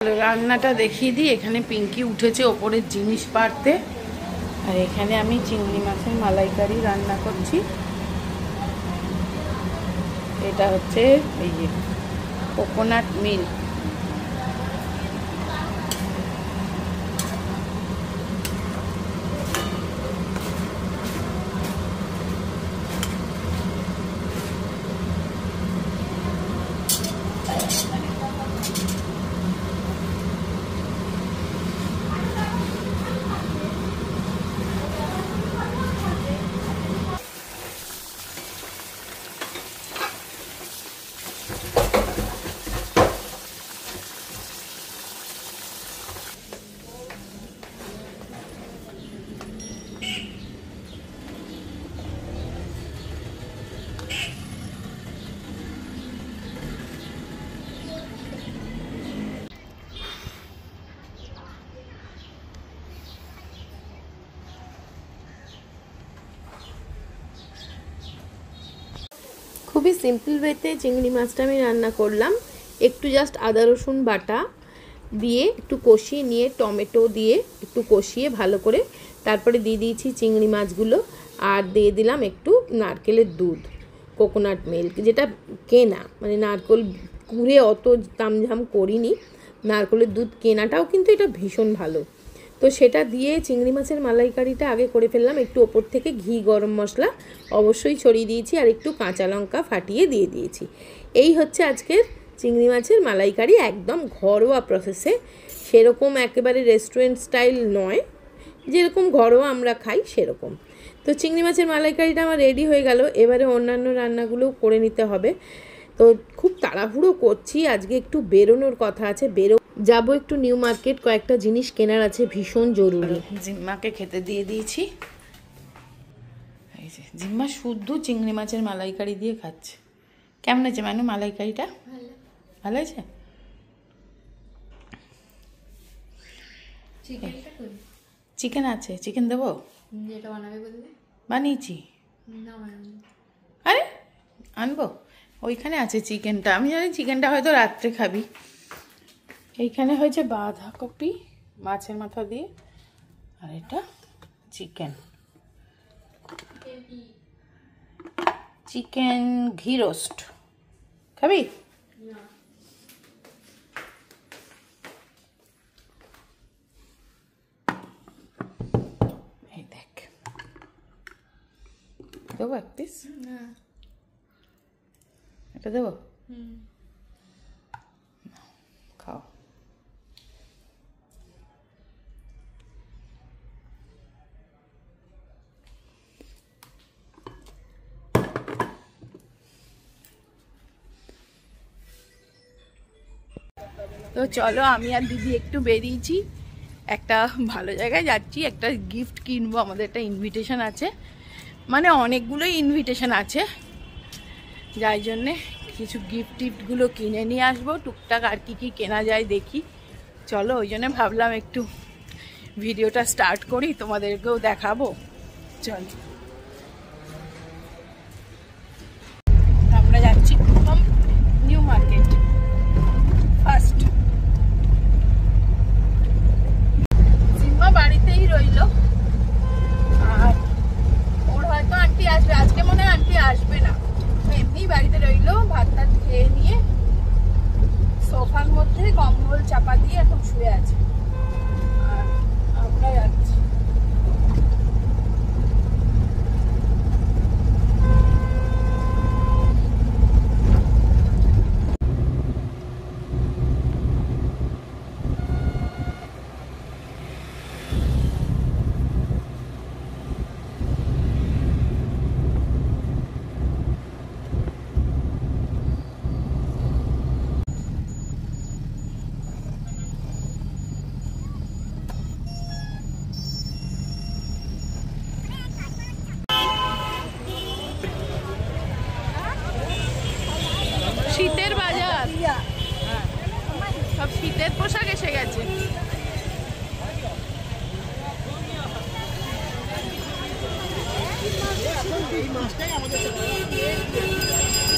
রান্নাটা দেখিয়ে দিই। এখানে পিঙ্কি উঠেছে ওপরের জিনিস পাড়তে, আর এখানে আমি চিংড়ি মাছের মালাইকারি রান্না করছি। এটা হচ্ছে এই যে কোকোনাট মিল্ক। খুবই সিম্পল ওয়েতে চিংড়ি মাছটা আমি রান্না করলাম। একটু জাস্ট আদা রসুন বাটা দিয়ে একটু কষিয়ে নিয়ে টমেটো দিয়ে একটু কষিয়ে ভালো করে তারপরে দিয়ে দিয়েছি চিংড়ি মাছগুলো, আর দিয়ে দিলাম একটু নারকেলের দুধ, কোকোনাট মিল্ক, যেটা কেনা, মানে নারকেল কুড়ে অত তামঝাম করিনি, নারকেলের দুধ কেনাটাও কিন্তু এটা ভীষণ ভালো। তো সেটা দিয়ে চিংড়ি মাছের মালাইকারিটা আগে করে ফেললাম। একটু ওপর থেকে ঘি গরম মশলা অবশ্যই ছড়িয়ে দিয়েছি, আর একটু কাঁচা লঙ্কা ফাটিয়ে দিয়ে দিয়েছি। এই হচ্ছে আজকের চিংড়ি মাছের মালাইকারি, একদম ঘরোয়া প্রসেসে, সেরকম একেবারে রেস্টুরেন্ট স্টাইল নয়, যেরকম ঘরোয়া আমরা খাই সেরকম। তো চিংড়ি মাছের মালাইকারিটা আমার রেডি হয়ে গেল। এবারে অন্যান্য রান্নাগুলোও করে নিতে হবে। তো খুব তাড়াহুড়ো করছি, আজকে একটু বেরোনোর কথা আছে, যাবো একটু নিউ মার্কেট, কয়েকটা জিনিস কেনার আছে ভীষণ জরুরি। জিম্মাকে খেতে দিয়ে দিয়েছি। এই যে জিম্মা শুদ্ধ চিংড়ি মাছের মালাইকারি দিয়ে খাচ্ছে। কেমন আছে মানু মালাইকারিটা? ভালো আছে। চিকেন আছে, চিকেন দেবো? বানিয়েছি। আরে আনবো, ওইখানে আছে চিকেনটা। আমি জানি চিকেনটা হয়তো রাত্রে খাবি। এইখানে হয়েছে বাঁধাকপি মাছের মাথা দিয়ে, আর এটা চিকেন, চিকেন ঘি রোস্ট। খাবি? এই দেখ, দেবো এক পিস? এটা দেবো? খাও। তো চলো, আমি আর দিদি একটু বেরিয়েছি, একটা ভালো জায়গায় যাচ্ছি, একটা গিফট কিনবো। আমাদের একটা ইনভিটেশন আছে, মানে অনেকগুলোই ইনভিটেশন আছে, যাই জন্যে কিছু গিফট টিফটগুলো কিনে নিয়ে আসবো। টুকটাক আর কি কেনা যায় দেখি। চলো, ওই জন্য ভাবলাম একটু ভিডিওটা স্টার্ট করি, তোমাদেরকেও দেখাবো। চলো, আমরা যাচ্ছি নিউ মার্কেট ফার্স্ট। জিম্মা বাড়িতেই রইল, আর ওর হয়তো আন্টি আসবে, আজকে মনে হয় আন্টি আসবে না, এমনি বাড়িতে রইলো। ভাত টাত খেয়ে নিয়ে সোফার মধ্যে কম্বল চাপা দিয়ে এখন শুয়ে আছে, আর আমরা যাচ্ছি। শীতের বাজার, সব শীতের পোশাক এসে গেছে।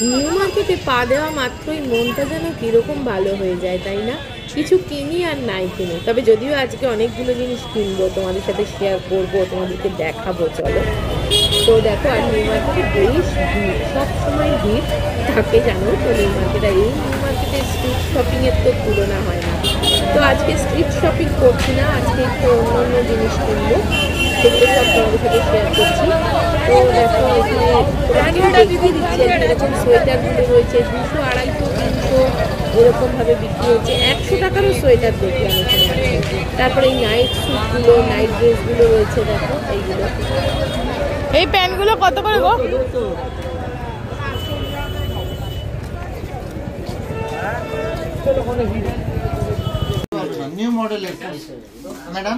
নিউ মার্কেটে পা দেওয়া মাত্রই মনটা যেন কিরকম ভালো হয়ে যায়, তাই না? কিছু কিনি আর নাই কিনি, তবে যদিও আজকে অনেকগুলো জিনিস কিনবো, তোমাদের সাথে শেয়ার করবো, তোমাদেরকে দেখাবো। চলো, তো দেখো আর নিউ মার্কেটে বেশ ভিড়, সবসময় ভিড় থাকে জানো তো নিউ মার্কেট। আর এই নিউ মার্কেটের স্ট্রিট শপিংয়ের তো তুলনা হয় না। তো আজকে স্ট্রিট শপিং করছি না, আজকে একটু অন্য অন্য জিনিস কিনবো, সেগুলো সব তোমাদের সাথে শেয়ার করছি। তো দেখো এখানে দেখিয়ে দিচ্ছি এরকম সোয়েটারগুলো রয়েছে 200, 250, 300 এরকমভাবে বিক্রি হচ্ছে। 100 টাকারও সোয়েটার দেখি আমি এখানে। তারপরে এই নাইট স্যুটগুলো, নাইট ড্রেসগুলো রয়েছে, দেখো এইগুলো। এই প্যান্টগুলো কত করে গো? নিউ মডেল ম্যাডাম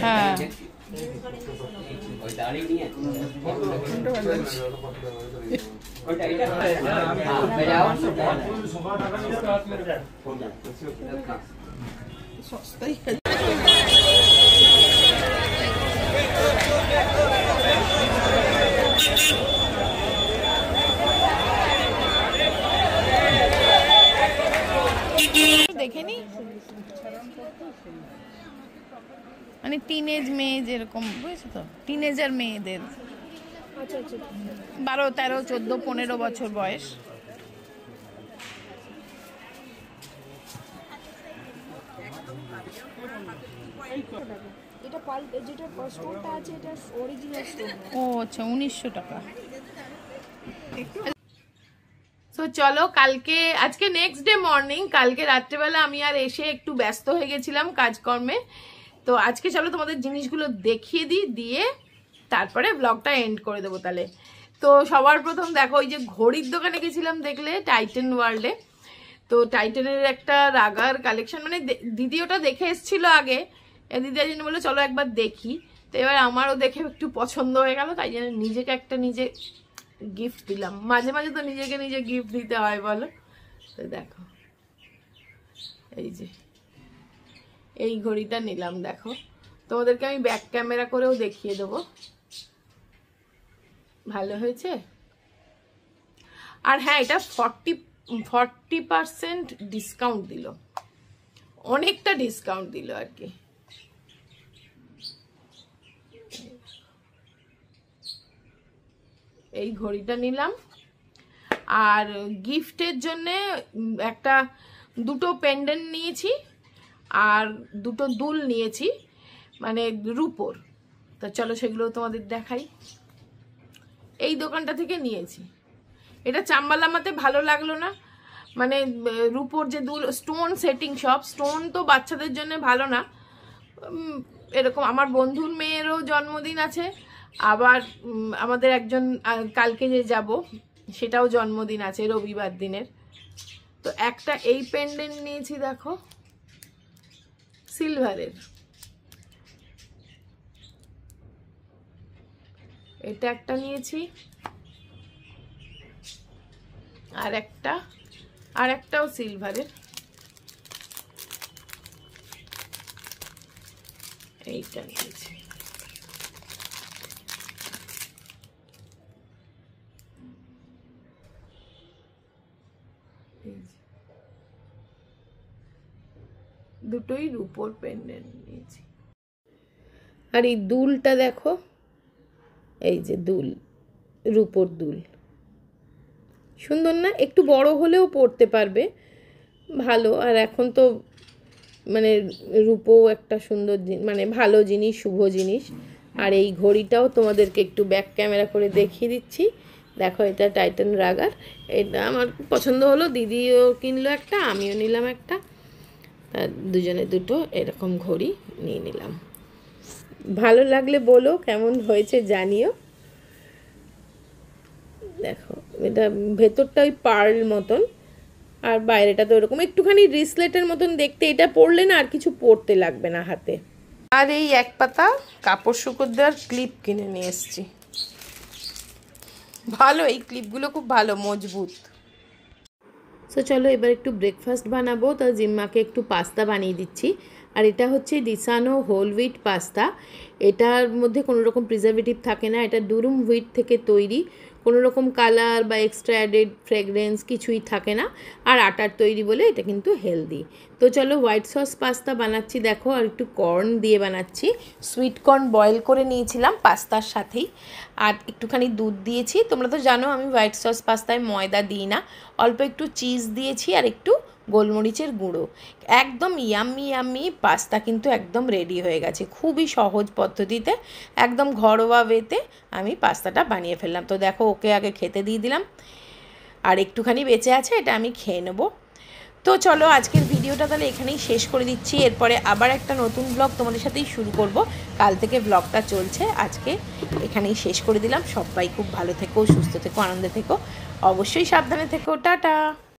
হ্যাঁ দেখে নি, মানে টিনেজ মেয়ে যেরকম, বুঝেছো তো, টিনেজার মেয়েদের 12, 13, 14, 15 বছর বয়স। এটা যেটা স্টোনটা আছে এটা অরিজিনাল স্টোন। ও আচ্ছা, 1900 টাকা। তো চলো, কালকে আজকে নেক্সট ডে মর্নিং, কালকে রাত্রেবেলা আমি আর এসে একটু ব্যস্ত হয়ে গেছিলাম কাজকর্মে। তো আজকে চলো তোমাদের জিনিসগুলো দেখিয়ে দিই, দিয়ে তারপরে ব্লগটা এন্ড করে দেবো তাহলে। তো সবার প্রথম দেখো, ওই যে ঘড়ির দোকানে গেছিলাম দেখলে, টাইটান ওয়ার্ল্ডে। তো টাইটানের একটা রাগার কালেকশন, মানে দিদি ওটা দেখে এসেছিল আগে, দিদি জন্য বলে চলো একবার দেখি। তো এবার আমারও দেখে একটু পছন্দ হয়ে গেল, তাই জন্য নিজেকে একটা নিজে গিফট দিলাম। মাঝে মাঝে তো নিজেকে নিজে গিফট দিতে হয় বলো। তো দেখো এই যে এই ঘড়িটা নিলাম, দেখো তোমাদেরকে আমি ব্যাক ক্যামেরা করেও দেখিয়ে দেবো, ভালো হয়েছে। আর হ্যাঁ, এটা 40% ডিসকাউন্ট দিল, অনেকটা ডিসকাউন্ট দিল আর কি। এই ঘড়িটা নিলাম, আর গিফটের জন্য দুটো পেন্ডেন্ট নিয়েছি আর দুটো দুল নিয়েছি, মানে রূপোর। তো চলো সেগুলো তোমাদের দেখাই। এই দোকানটা থেকে নিয়েছি, এটা চাম্বালামাতে ভালো লাগলো না, মানে রূপোর যে দুল, স্টোন সেটিং সব স্টোন তো বাচ্চাদের জন্য ভালো না। এরকম আমার বন্ধুর মেয়েরও জন্মদিন আছে, আবার আমাদের একজন কালকে যে যাব সেটাও জন্মদিন আছে রবিবার দিনের। তো একটা এই পেন্ডেন্ট নিয়েছি, দেখো সিলভারের, এটা একটা নিয়েছি, আর একটাও সিলভারের, এইটা নিয়েছি। দুটোই রূপোর পেন্ডেন্ট নিয়েছি। আর এই দুলটা দেখো, এই যে দুল, রূপোর দুল, সুন্দর না? একটু বড় হলেও পরতে পারবে, ভালো। আর এখন তো মানে রূপো একটা সুন্দর মানে ভালো জিনিস, শুভ জিনিস। আর এই ঘড়িটাও তোমাদেরকে একটু ব্যাক ক্যামেরা করে দেখিয়ে দিচ্ছি, দেখো এটা টাইটান রাগার, এটা আমার পছন্দ হলো, দিদিও কিনলো একটা, আমিও নিলাম একটা, দুজনে দুটো এরকম ঘড়ি নিয়ে নিলাম। ভালো লাগলে বলো, কেমন হয়েছে জানিও। দেখো এটা ভেতরটা ওই পার্ল মতন, আর বাইরেটা তো এরকম একটুখানি রিসলেটের মতন দেখতে। এটা পরলে না আর কিছু পরতে লাগবে না হাতে। আর এই এক পাতা কাপড় শুকোর দেওয়ার ক্লিপ কিনে নিয়ে এসেছি, ভালো, এই ক্লিপগুলো খুব ভালো, মজবুত। সো চলো এবার একটু ব্রেকফাস্ট বানাবো। তো জিম্মাকে একটু পাস্তা বানিয়ে দিচ্ছি। আর এটা হচ্ছে ডিসানো হোল হুইট পাস্তা। এটার মধ্যে কোনো রকম প্রিজারভেটিভ থাকে না, এটা দুরুম হুইট থেকে তৈরি, কোনো রকম কালার বা এক্সট্রা অ্যাডেড ফ্রেগরেন্স কিছুই থাকে না, আর আটার তৈরি বলে এটা কিন্তু হেলদি। তো চলো হোয়াইট সস পাস্তা বানাচ্ছি দেখো, আর একটু কর্ন দিয়ে বানাচ্ছি। সুইট কর্ন বয়েল করে নিয়েছিলাম পাস্তার সাথেই, আর একটুখানি দুধ দিয়েছি। তোমরা তো জানো আমি হোয়াইট সস পাস্তায় ময়দা দিই না, অল্প একটু চিজ দিয়েছি আর একটু গোলমরিচের গুঁড়ো। একদম ইয়াম্মি ইয়াম্মি পাস্তা কিন্তু একদম রেডি হয়ে গেছে। খুবই সহজ পদ্ধতিতে একদম ঘরোয়া ওয়েতে আমি পাস্তাটা বানিয়ে ফেললাম। তো দেখো ওকে আগে খেতে দিয়ে দিলাম, আর একটুখানি বেঁচে আছে, এটা আমি খেয়ে নেবো। তো চলো আজকের ভিডিওটা তাহলে এখানেই শেষ করে দিচ্ছি। এরপরে আবার একটা নতুন ব্লগ তোমাদের সাথেই শুরু করব। কাল থেকে ব্লগটা চলছে, আজকে এখানেই শেষ করে দিলাম। সবাই খুব ভালো থেকো, সুস্থ থেকো, আনন্দে থেকো, অবশ্যই সাবধানে থেকো। টাটা।